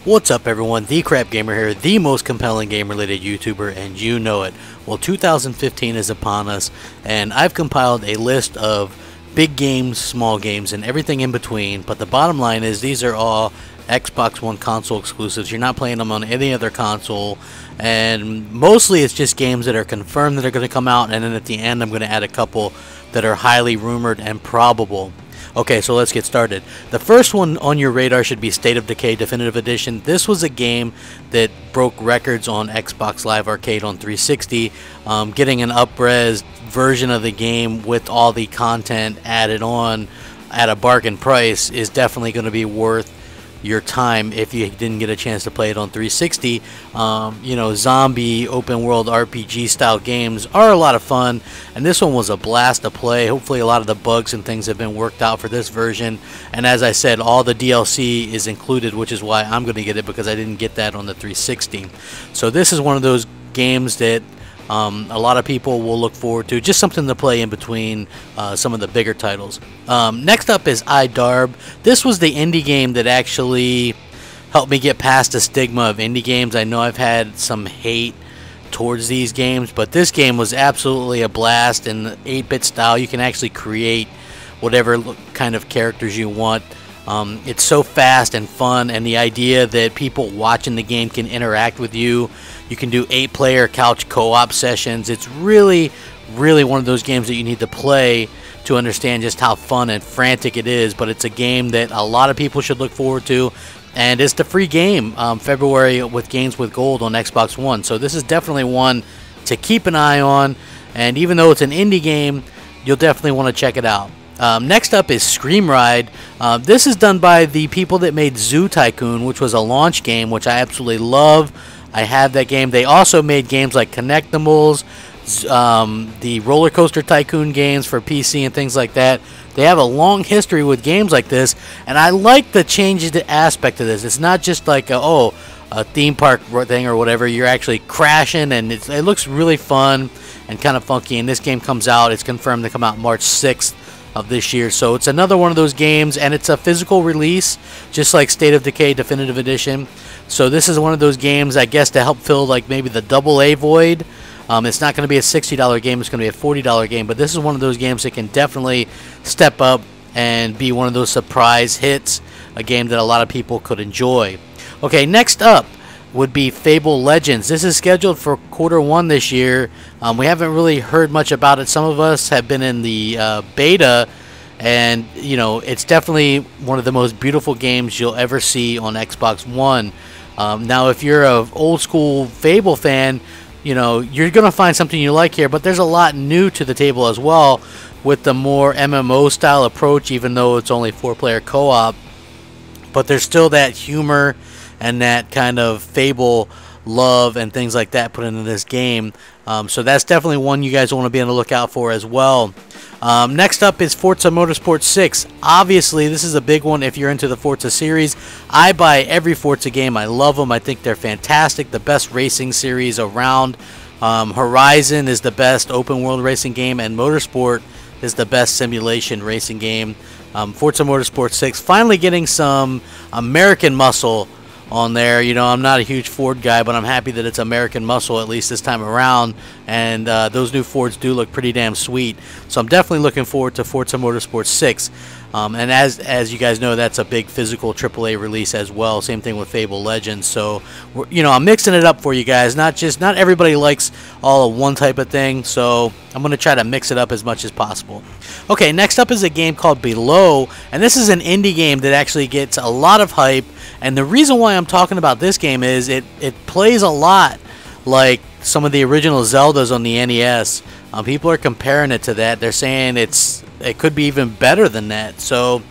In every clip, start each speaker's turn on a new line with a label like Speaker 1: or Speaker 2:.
Speaker 1: What's up everyone, the Crap Gamer here, the most compelling game-related YouTuber, and you know it. Well, 2015 is upon us, and I've compiled a list of big games, small games, and everything in between, but the bottom line is these are all Xbox One console exclusives. You're not playing them on any other console, and mostly it's just games that are confirmed that are going to come out, and then at the end I'm going to add a couple that are highly rumored and probable. Okay, so let's get started. The first one on your radar should be State of Decay Definitive Edition. This was a game that broke records on Xbox Live Arcade on 360. Getting an up-res version of the game with all the content added on at a bargain price is definitely going to be worth your time if you didn't get a chance to play it on 360. You know, zombie open world RPG style games are a lot of fun, and this one was a blast to play. Hopefully a lot of the bugs and things have been worked out for this version, and as I said, all the DLC is included, which is why I'm going to get it, because I didn't get that on the 360. So this is one of those games that a lot of people will look forward to, just something to play in between some of the bigger titles. Next up is Darb. This was the indie game that actually helped me get past the stigma of indie games. I know I've had some hate towards these games, but this game was absolutely a blast. In the 8-bit style, you can actually create whatever kind of characters you want. It's so fast and fun, and the idea that people watching the game can interact with you. You can do 8-player couch co-op sessions. It's really one of those games that you need to play to understand just how fun and frantic it is, but it's a game that a lot of people should look forward to, and it's the free game February with Games with Gold on Xbox One. So this is definitely one to keep an eye on, and even though it's an indie game, you'll definitely want to check it out. Next up is Scream Ride. This is done by the people that made Zoo Tycoon, which was a launch game, which I absolutely love. I have that game. They also made games like Connectimals, the Roller Coaster Tycoon games for PC and things like that. They have a long history with games like this, and I like the changes aspect of this. It's not just like a theme park thing or whatever. You're actually crashing, and it looks really fun and kind of funky. And this game comes out, it's confirmed to come out March 6th of this year. So it's another one of those games, and it's a physical release, just like State of Decay Definitive Edition. So this is one of those games, I guess, to help fill like maybe the AA void. It's not going to be a $60 game, it's going to be a $40 game, but this is one of those games that can definitely step up and be one of those surprise hits, a game that a lot of people could enjoy. Okay, next up would be Fable Legends. This is scheduled for Q1 this year. We haven't really heard much about it. Some of us have been in the beta, and you know, it's definitely one of the most beautiful games you'll ever see on Xbox One. Now, if you're an old school Fable fan, you know, you're going to find something you like here, but there's a lot new to the table as well with the more MMO style approach, even though it's only 4-player co-op. But there's still that humor and that kind of Fable love and things like that put into this game. So that's definitely one you guys want to be on the lookout for as well. Next up is Forza Motorsport 6. Obviously, this is a big one if you're into the Forza series. I buy every Forza game. I love them. I think they're fantastic. The best racing series around. Horizon is the best open world racing game, and Motorsport is the best simulation racing game. Forza Motorsport 6 finally getting some American muscle on there. You know, I'm not a huge Ford guy, but I'm happy that it's American muscle at least this time around, and those new Fords do look pretty damn sweet. So I'm definitely looking forward to Forza Motorsport 6. And as you guys know, that's a big physical AAA release as well. Same thing with Fable Legends. So you know, I'm mixing it up for you guys. Not everybody likes all of one type of thing, so I'm going to try to mix it up as much as possible. Okay, next up is a game called Below, and this is an indie game that actually gets a lot of hype. And the reason why I'm talking about this game is it plays a lot like some of the original Zeldas on the NES. People are comparing it to that. They're saying it could be even better than that. So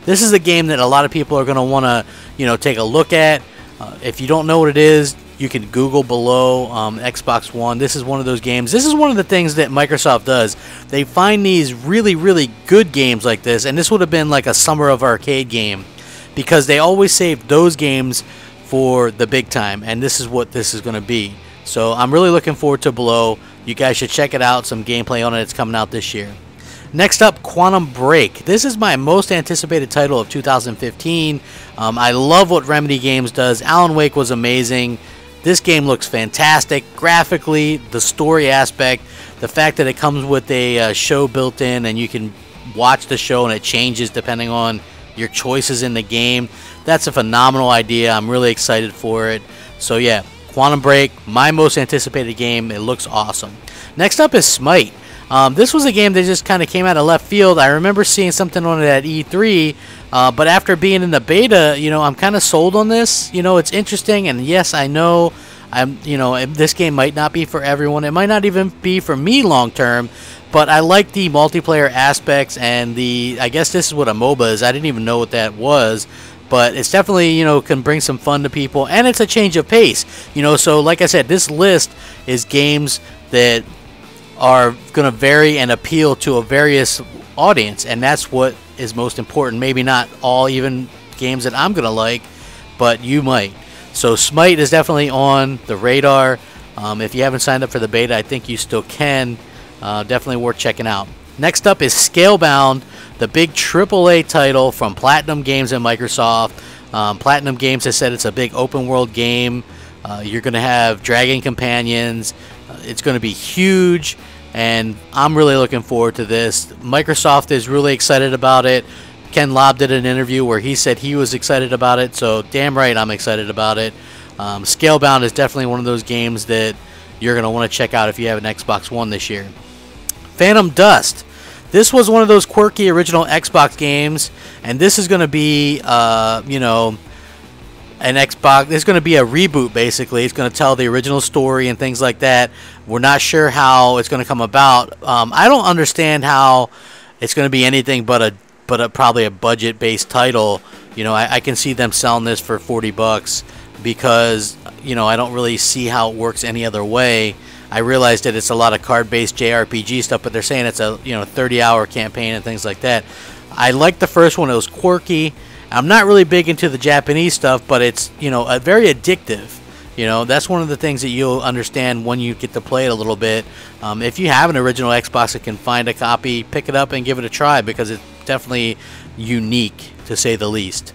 Speaker 1: this is a game that a lot of people are going to want to, you know, take a look at. If you don't know what it is, you can Google Below Xbox One. This is one of those games. This is one of the things that Microsoft does. They find these really good games like this, and this would have been like a Summer of Arcade game, because they always save those games for the big time, and this is what this is going to be. So I'm really looking forward to Below. You guys should check it out. Some gameplay on it. It's coming out this year. Next up, Quantum Break. This is my most anticipated title of 2015. I love what Remedy Games does. Alan Wake was amazing. This game looks fantastic. Graphically, the story aspect, the fact that it comes with a show built in and you can watch the show and it changes depending on your choices in the game. That's a phenomenal idea. I'm really excited for it. So yeah, Quantum Break, my most anticipated game. It looks awesome. Next up is Smite. This was a game that just kind of came out of left field. I remember seeing something on it at E3, but after being in the beta, you know, I'm kind of sold on this. You know, it's interesting, and yes, I know this game might not be for everyone. It might not even be for me long term, but I like the multiplayer aspects and I guess this is what a MOBA is. I didn't even know what that was. But it's definitely, you know, can bring some fun to people, and it's a change of pace. You know, so like I said, this list is games that are going to vary and appeal to a various audience, and that's what is most important. Maybe not all even games that I'm going to like, but you might. So Smite is definitely on the radar. If you haven't signed up for the beta, I think you still can. Definitely worth checking out. Next up is Scalebound, the big AAA title from Platinum Games and Microsoft. Platinum Games has said it's a big open world game. You're going to have dragon companions. It's going to be huge, and I'm really looking forward to this. Microsoft is really excited about it. Ken Lobb did an interview where he said he was excited about it, so damn right I'm excited about it. Scalebound is definitely one of those games that you're going to want to check out if you have an Xbox One this year. Phantom Dust. This was one of those quirky original Xbox games, and this is going to be, you know, an Xbox. It's going to be a reboot, basically. It's going to tell the original story and things like that. We're not sure how it's going to come about. I don't understand how it's going to be anything but probably a budget-based title. You know, I can see them selling this for $40 because, you know, I don't really see how it works any other way. I realized that it's a lot of card-based JRPG stuff, but they're saying it's a 30-hour campaign and things like that. I liked the first one; it was quirky. I'm not really big into the Japanese stuff, but it's very addictive. You know, that's one of the things that you'll understand when you get to play it a little bit. If you have an original Xbox and can find a copy, pick it up and give it a try because it's definitely unique to say the least.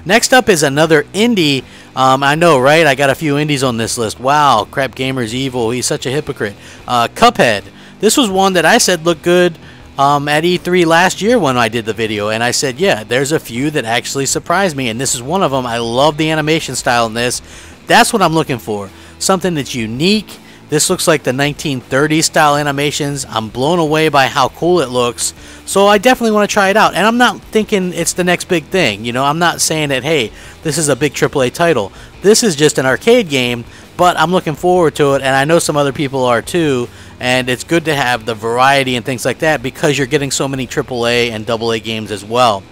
Speaker 1: Next up is another indie. I know, right? I got a few indies on this list. Wow, Crap Gamer's evil. He's such a hypocrite. Cuphead. This was one that I said looked good at E3 last year when I did the video. And I said, yeah, there's a few that actually surprised me. And this is one of them. I love the animation style in this. That's what I'm looking for. Something that's unique. This looks like the 1930s style animations. I'm blown away by how cool it looks. So I definitely want to try it out. And I'm not thinking it's the next big thing. You know, I'm not saying that, hey, this is a big AAA title. This is just an arcade game, but I'm looking forward to it. And I know some other people are too. And it's good to have the variety and things like that because you're getting so many AAA and AA games as well.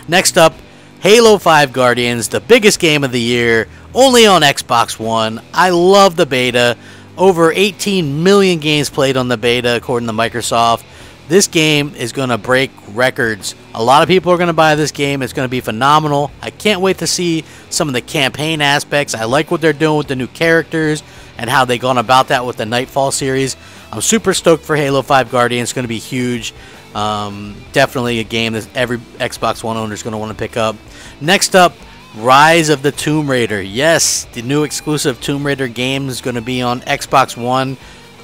Speaker 1: Next up, Halo 5 Guardians, the biggest game of the year, only on Xbox One. I love the beta. Over 18 million games played on the beta, according to Microsoft. This game is going to break records. A lot of people are going to buy this game. It's going to be phenomenal. I can't wait to see some of the campaign aspects. I like what they're doing with the new characters and how they've gone about that with the Nightfall series. I'm super stoked for Halo 5 Guardians. It's going to be huge. Definitely a game that every Xbox One owner is going to want to pick up. Next up, Rise of the Tomb Raider. Yes, the new exclusive Tomb Raider game is going to be on Xbox One.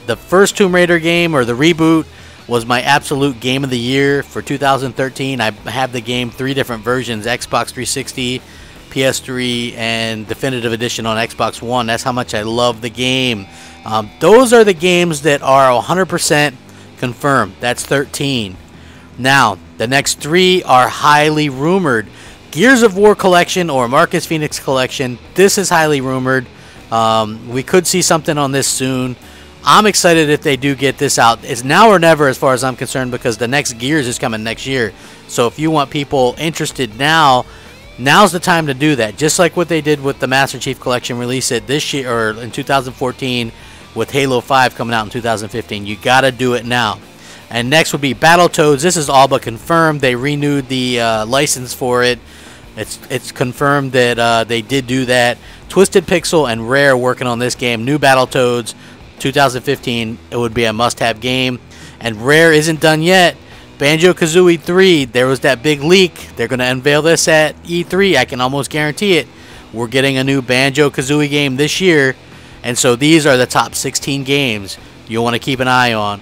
Speaker 1: The first Tomb Raider game, or the reboot, was my absolute game of the year for 2013. I have the game 3 different versions: Xbox 360, PS3, and Definitive Edition on Xbox One. That's how much I love the game. Those are the games that are 100% confirmed. That's 13. Now, the next 3 are highly rumored. Gears of War Collection or Marcus Phoenix Collection. This is highly rumored. We could see something on this soon. I'm excited if they do get this out. It's now or never as far as I'm concerned because the next Gears is coming next year. So if you want people interested now, now's the time to do that. Just like what they did with the Master Chief Collection, release it this year or in 2014 with Halo 5 coming out in 2015. You got to do it now. And next would be Battletoads. This is all but confirmed. They renewed the license for it. It's confirmed that they did do that. Twisted Pixel and Rare working on this game. New Battletoads, 2015. It would be a must-have game. And Rare isn't done yet. Banjo-Kazooie 3, there was that big leak. They're going to unveil this at E3. I can almost guarantee it. We're getting a new Banjo-Kazooie game this year. And so these are the top 16 games you'll want to keep an eye on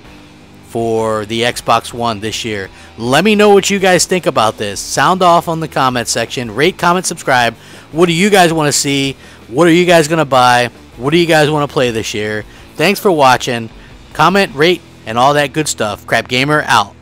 Speaker 1: for the Xbox One this year. Let me know what you guys think about this. Sound off on the comment section. Rate, comment, subscribe. What do you guys want to see? What are you guys going to buy? What do you guys want to play this year? Thanks for watching. Comment, rate, and all that good stuff. CrapGamer out.